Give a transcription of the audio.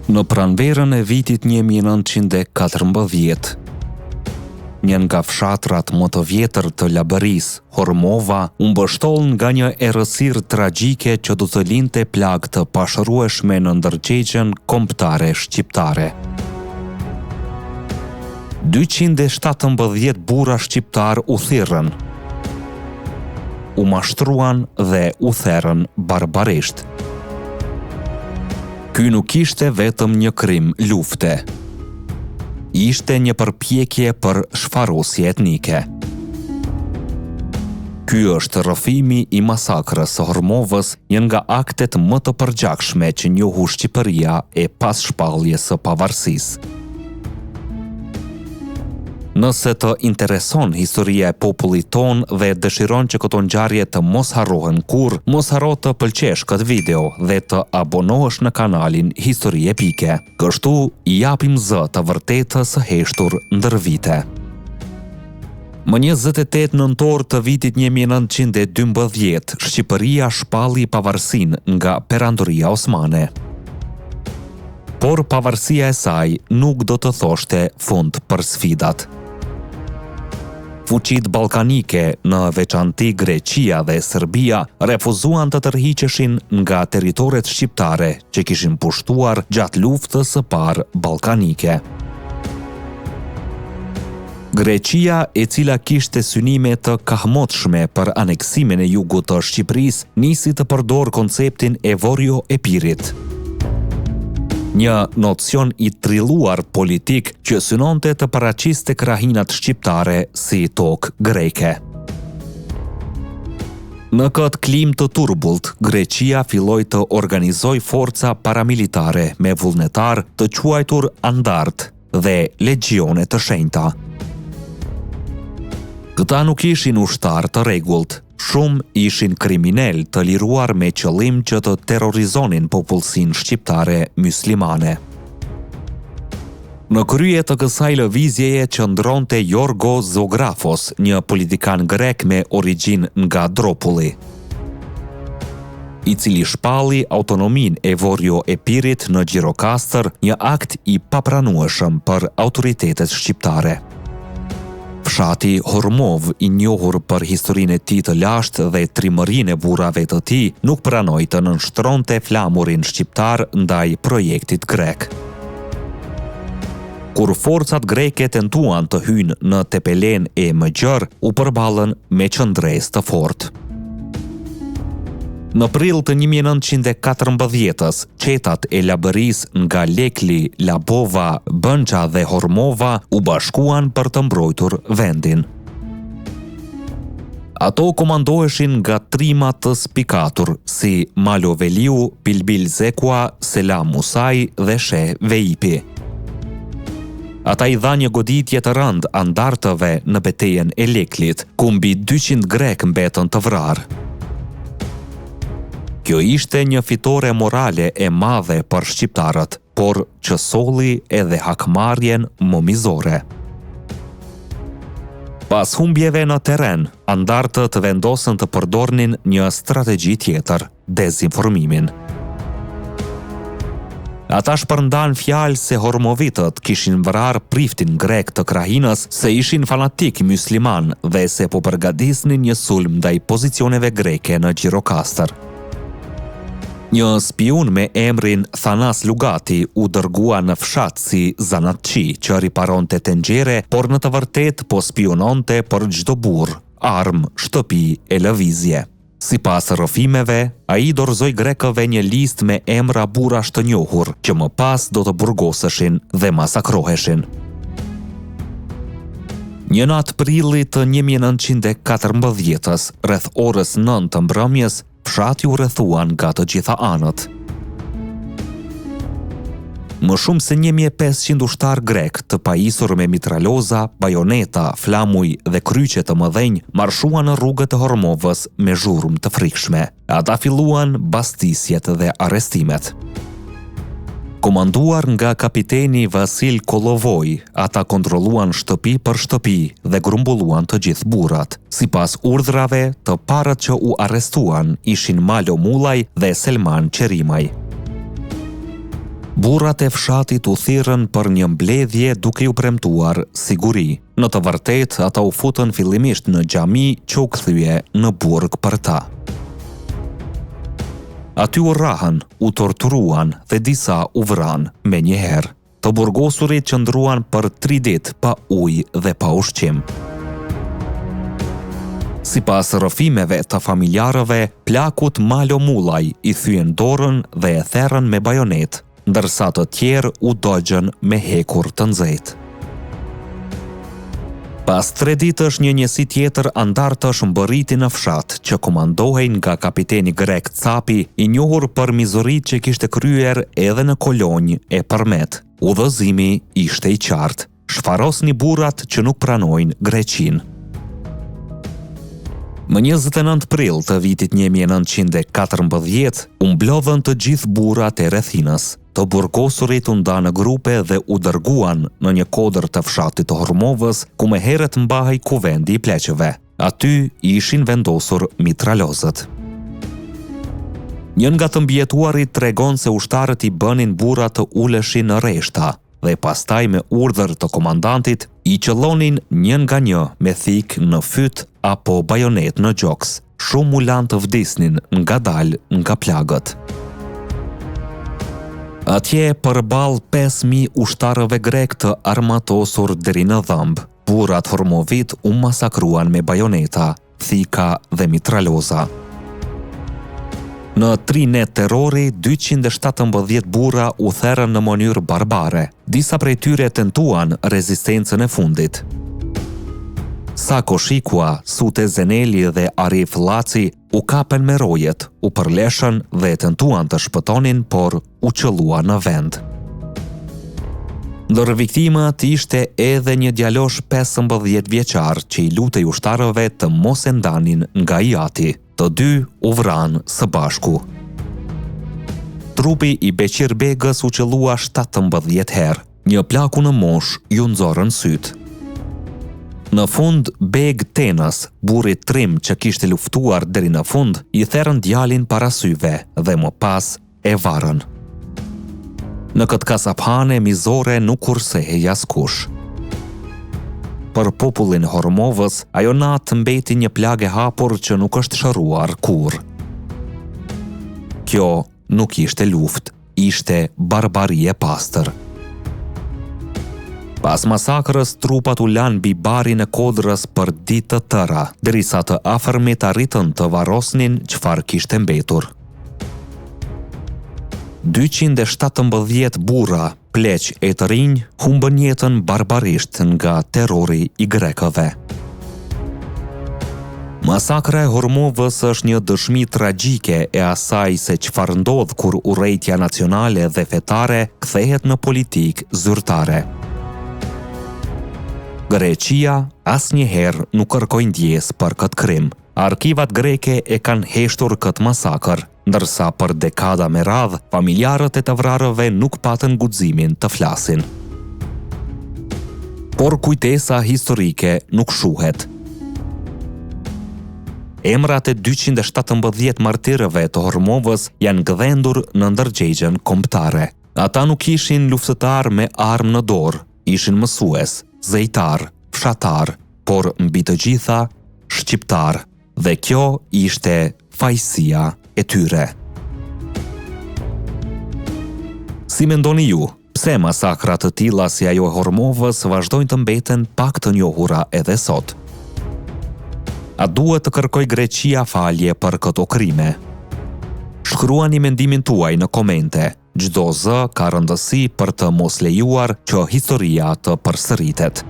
Në pranverën e vitit 1914, një nga fshatrat më të vjetër të Labërisë, Hormova, u mbështoll nga një errësirë tragjike që do të linte plagë të pashërueshme në ndërgjegjen kombëtare shqiptare. 217 burra shqiptar u thirrën, u mashtruan dhe u therrën barbarisht. Ky nuk ishte vetëm një krim lufte. Ishte një përpjekje për shfarosje etnike. Ky është rrëfimi i masakrës së Hormovës, një nga aktet më të përgjakshme që njohu Shqipëria e pas shpalljes së pavarësisë. Nëse të intereson historia e popullit ton dhe dëshiron që këto ngjarje të mos harrohen kurrë, mos harro të pëlqesh këtë video dhe të abonohesh në kanalin Histori Epike. Kështu i japim zë të vërtetës së heshtur ndër vite. Më 28 nëntor të vitit 1912, Shqipëria shpalli pavarësinë nga Perandoria Osmane. Por pavarësia e saj nuk do të thoshte fund për sfidat. Fuqitë ballkanike, në veçanti Greqia dhe Serbia, refuzuan të tërhiqeshin nga territoret shqiptare që kishin pushtuar gjatë luftës së parë ballkanike. Greqia, e cila kishte synime të kahmotshme për aneksimin e jugut të Shqipërisë, nisi të përdor konceptin Evorio Epirit. Një nocion i trilluar politik që synonte të paraqiste krahinat shqiptare si tokë greke. Në këtë klim të turbullt, Greqia filloi të organizoj forca paramilitare me vullnetar të quajtur andart dhe legjione të shenjta. Këta nuk ishin ushtar të rregullt, shumë ishin kriminal të liruar me qëllim që të terrorizonin popullsinë shqiptare myslimane. Në krye të kësaj lëvizjeje qëndronte Yorgo Zographos, një politikan grek me origjinë nga Dropulli, i cili shpalli autonominë e Evorio Epirit në Gjirokastër, një akt i papranueshëm për autoritetet shqiptare. Fshati Hormov, i njohur për historinë e tij të lashtë dhe trimërinë e burrave të tij, nuk pranoi të nënshtronte flamurin shqiptar ndaj projektit grek. Kur forcat greke tentuan të hyjnë në Tepelen e Mëgjër, u përballën me qëndresë të fortë. Në prill të 1914-s, qetat e Labërisë nga Lekli, Labova, Bënxha dhe Hormova u bashkuan për të mbrojtur vendin. Ato komandoheshin nga trima të spikatur si Malo Veliu, Bilbil Zekua, Selam Musai dhe She Veipi. Ata i dha një goditje të rëndë andartëve në betejën e Leklit, ku mbi 200 grek mbetën të vrarë. Kjo ishte një fitore morale e madhe për shqiptarët, por që solli edhe hakmarrjen më mizore. Pas humbjeve në terren, andartët vendosën të përdornin një strategji tjetër, dezinformimin. Ata shpërndan fjalë se hormovitët kishin vrarë priftin grek të krahinës, se ishin fanatik mysliman dhe se po përgatisnin një sulm ndaj pozicioneve greke në Gjirokastër. Një spiun me emrin Thanas Lugati u dërgua në fshat si zanatçi që riparonte tenxhere, por në të vërtetë po spiononte për çdo burr, armë, shtëpi e lëvizje. Sipas rrëfimeve, ai dorëzoi grekëve një listë me emra burrash të njohur, që më pas do të burgoseshin dhe masakroheshin. Një natë prilli të 1914-s, rreth orës 9 të mbrëmjes, fshati u rrethuan nga të gjitha anët. Më shumë se 1500 ushtar grek të pajisur me mitraloza, bajoneta, flamuj dhe kryqe të mëdhenj marshuan në rrugët e Hormovës me zhurmë të frikshme. Ata filluan bastisjet dhe arrestimet. Komanduar nga kapiteni Vasil Kolovoj, ata kontrolluan shtëpi për shtëpi dhe grumbulluan të gjithë burrat. Sipas urdhrave, të parët që u arrestuan ishin Malo Mullaj dhe Selman Qerimaj. Burrat e fshatit u thirrën për një mbledhje duke u premtuar siguri. Në të vërtetë, ata u futën fillimisht në xhami që u kthye në burg për ta. Aty u rrahën, u torturuan dhe disa u vranë menjëherë. Të burgosurit qëndruan për 3 ditë pa ujë dhe pa ushqim. Sipas rrëfimeve të familjarëve, plakut Malo Mullaj i thyen dorën dhe e therrën me bajonet, ndërsa të tjerë u dogjën me hekur të nxehtë. Pas 3 ditësh një njësi tjetër andartësh mbërriti në fshat që komandohej nga kapiteni grek Capi, i njohur për mizoritë që kishte kryer edhe në Kolonjë e Përmet. Udhëzimi ishte i qartë: shfarosni burrat që nuk pranojnë Greqinë. Më 29 prill të vitit 1914, u mblodhën të gjithë burrat e rrethinës. Të burgosurit u nda në grupe dhe u dërguan në një kodër të fshatit të Hormovës, ku më herët mbahej kuvendi i pleqëve. Aty ishin vendosur mitralozët. Njën nga të mbjetuarit tregon se ushtarët i bënin burrat të uleshin në rreshta dhe pastaj me urdhër të komandantit i qëllonin njën nga një me thik në fyt apo bajonet në gjoks. Shumë ulan të vdisnin ngadalë nga plagët. Atje përballë 5.000 ushtarëve grek të armatosur deri në dhëmb. Burrat Hormovit u masakruan me bajoneta, thika dhe mitraloza. Në 3 net terrori, 217 burra u therrën në mënyrë barbare. Disa prej tyre tentuan rezistencën e fundit. Sako Shikua, Sute Zeneli dhe Arif Llaci u kapen me rojet, u përleshën dhe tentuan të shpëtonin, por u qelluan në vend. Ndër viktimat ishte edhe një djalosh 15 vjeçar që i lutej ushtarëve të mos e ndanin nga i ati. Të dy u vranë së bashku. Trupi i Beqir Begës u qellua 17 herë. Një plaku në mosh ju nxorën sytë. Në fund, Beg Tenës, burri trim që kishte luftuar deri në fund, i therrën djalin para syve dhe më pas e varën. Në këtë kasaphane mizore nuk kursehej askush. Për popullin Hormovës, ajo natë mbeti një plagë e hapur që nuk është shëruar kurrë. Kjo nuk ishte luftë, ishte barbari e pastër. Pas masakrës, trupat u lanë mbi barin e kodrës për ditë të tëra, derisa të afërmit arritën të varrosnin çfarë kishte mbetur. 217 burra, pleq e të rinj, humbën jetën barbarisht nga terrori i grekëve. Masakra e Hormovës është një dëshmi tragjike e asaj se çfarë ndodh kur urrejtja nacionale dhe fetare kthehet në politikë zyrtare. Greqia asnjëherë nuk kërkoi ndjesë për këtë krim. Arkivat greke e kanë heshtur këtë masakër, ndërsa për dekada me radhë, familjarët e të vrarëve nuk patën guximin të flasin. Por kujtesa historike nuk shuhet. Emrat e 217 martirëve të Hormovës janë gdhendur në ndërgjegjen kombëtare. Ata nuk ishin luftëtar me armë në dorë, ishin mësues, zejtar, fshatar, por mbi të gjitha, shqiptar. Dhe kjo ishte fajësia e tyre. Si mendoni ju, pse masakra të tilla si ajo e Hormovës vazhdojnë të mbeten pak të njohura edhe sot? A duhet të kërkoj Greqia falje për këto krime? Shkruani mendimin tuaj në komente. Çdo zë ka rëndësi për të mos lejuar që historia të përsëritet.